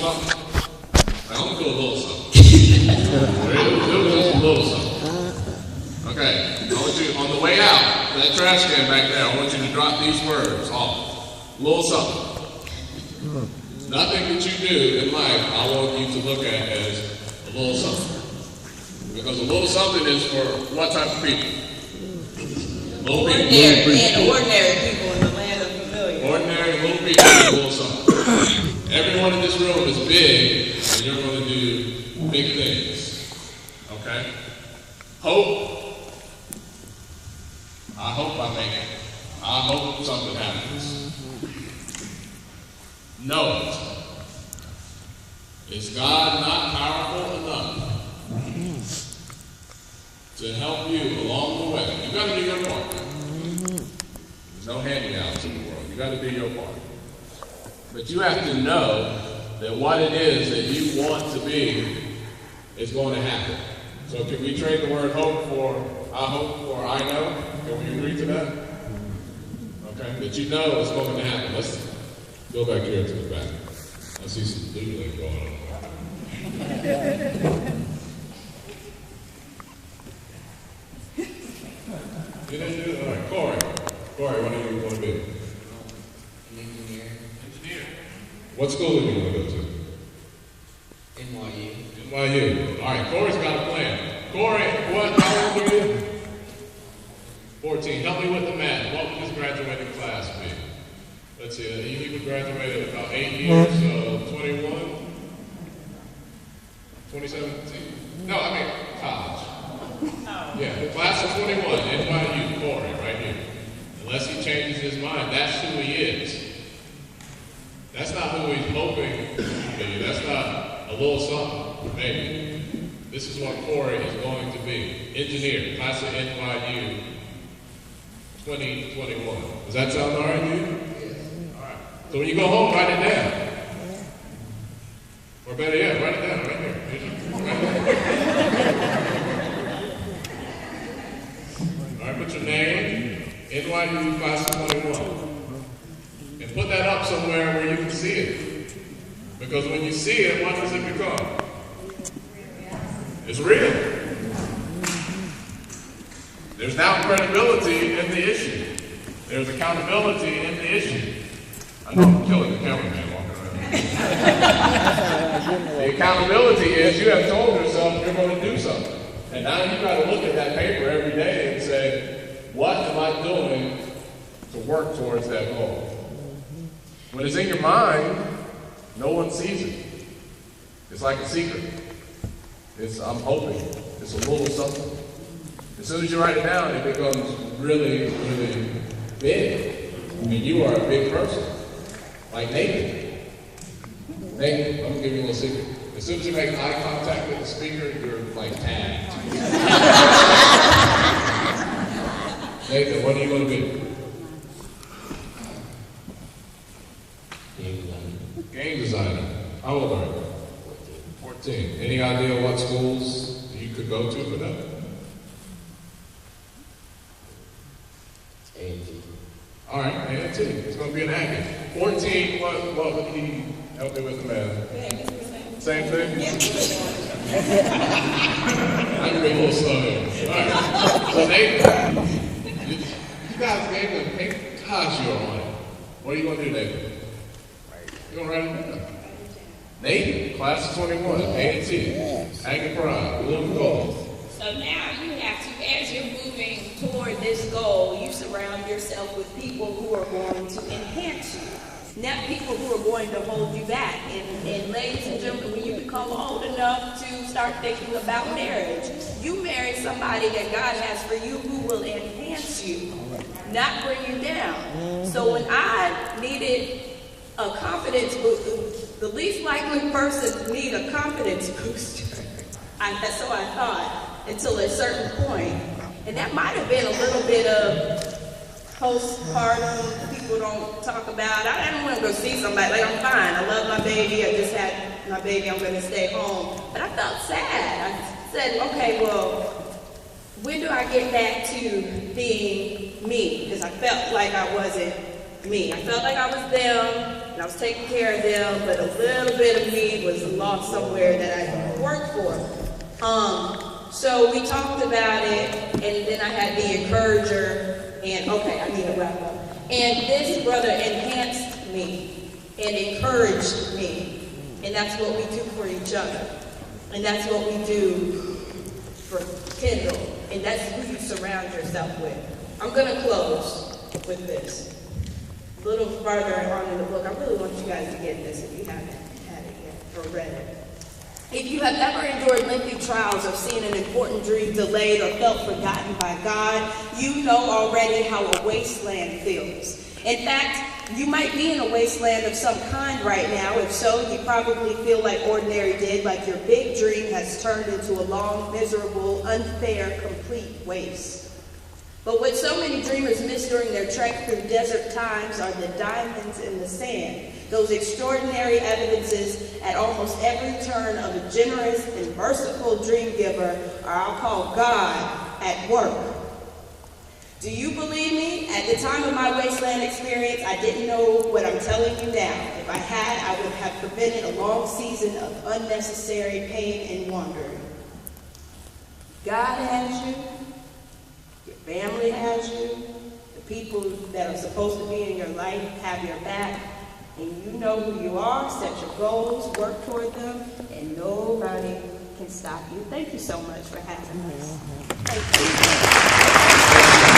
something. I'm gonna do a little something. We'll do a little something. Okay, I want you, on the way out, that trash can back there, I want you to drop these words off. A little something. Nothing that you do in life, I want you to look at as a little something. Because a little something is for what type of people? Ordinary people in the land of familiar. Ordinary little people, a little something. Everyone in this room is big, and you're going to do big things. Okay? Hope. I hope I make it. I hope something happens. Know it. Is God not powerful enough to help you along the way? You got to do your part. There's no handouts in the world. You got to do your part. But you have to know that what it is that you want to be is going to happen. So can we trade the word hope for I hope or I know? Can we agree to that? Okay. That you know it's going to happen. Let's go back here to the back. I see some doodling going on. You didn't do it? All right, Corey, what do you want to be? An engineer. Engineer. What school do you want to go to? NYU. NYU. All right, Corey's got a plan. Corey, how old are you? 14. Help me with the math. What would his graduating class be? Let's see, he would graduate in about 8 years, so 21, 2017. No, I mean college. Yeah, the class of 21, NYU, Corey, right here. Unless he changes his mind, that's who he is. That's not who he's hoping to be. That's not a little something, maybe. This is what Corey is going to be. Engineer, class of NYU, 2021. Does that sound all right to you? So when you go home, write it down. Or better yet, write it down right here. All right, put your name, NYU class of 21. And put that up somewhere where you can see it. Because when you see it, what does it become? It's real. There's now credibility in the issue. There's accountability in the issue. I know I'm killing the cameraman walking around. The accountability is you have told yourself you're going to do something. And now you've got to look at that paper every day and say, what am I doing to work towards that goal? When it's in your mind, no one sees it. It's like a secret. I'm hoping. It's a little something. As soon as you write it down, it becomes really, really big. I mean, you are a big person. Like Nathan. Nathan, I'm going to give you a little secret. As soon as you make eye contact with the speaker, you're like tagged. Nathan, what are you going to be? Game designer. Game designer. How old are you? 14. Any idea what schools you could go to for that? A&T. All right, A&T. It's going to be an Aggie. 14, what would he help me with the math? Same thing? I can be a little slow here. All right. So Nathan, you guys gave them paper. Gosh, you're on it. What are you going to do, Nathan? You're going to write it down. Nathan, class of 21, A&T, Aggie Pride, Blue and Gold. So now you have to, as you're moving toward this goal, you surround yourself with people who are going to enhance you, not people who are going to hold you back. And ladies and gentlemen, when you become old enough to start thinking about marriage, you marry somebody that God has for you who will enhance you, not bring you down. So when I needed a confidence boost, the least likely person to need a confidence booster. So I thought, until a certain point. And that might have been a little bit of postpartum, people don't talk about. I didn't want to go see somebody, like I'm fine, I love my baby, I just had my baby, I'm going to stay home. But I felt sad. I said, okay, well, when do I get back to being me? Because I felt like I wasn't me. I felt like I was them. and I was taking care of them, but a little bit of me was lost somewhere that I worked for. So we talked about it, and then I had the encourager, and okay, I need to wrap up. And this brother enhanced me and encouraged me, and that's what we do for each other, and that's what we do for Kendall, and that's who you surround yourself with. I'm going to close with this. A little farther on in the book, I really want you guys to get this if you haven't had it yet or read it. If you have ever endured lengthy trials of seeing an important dream delayed or felt forgotten by God, you know already how a wasteland feels. In fact, you might be in a wasteland of some kind right now. If so, you probably feel like Ordinary did, like your big dream has turned into a long, miserable, unfair, complete waste. But what so many dreamers miss during their trek through desert times are the diamonds in the sand, those extraordinary evidences at almost every turn of a generous and merciful dream giver, or I'll call God, at work. Do you believe me? At the time of my wasteland experience, I didn't know what I'm telling you now. If I had, I would have prevented a long season of unnecessary pain and wandering. God has you. Your family has you. The people that are supposed to be in your life have your back. And you know who you are, set your goals, work toward them, and nobody can stop you. Thank you so much for having us. Thank you.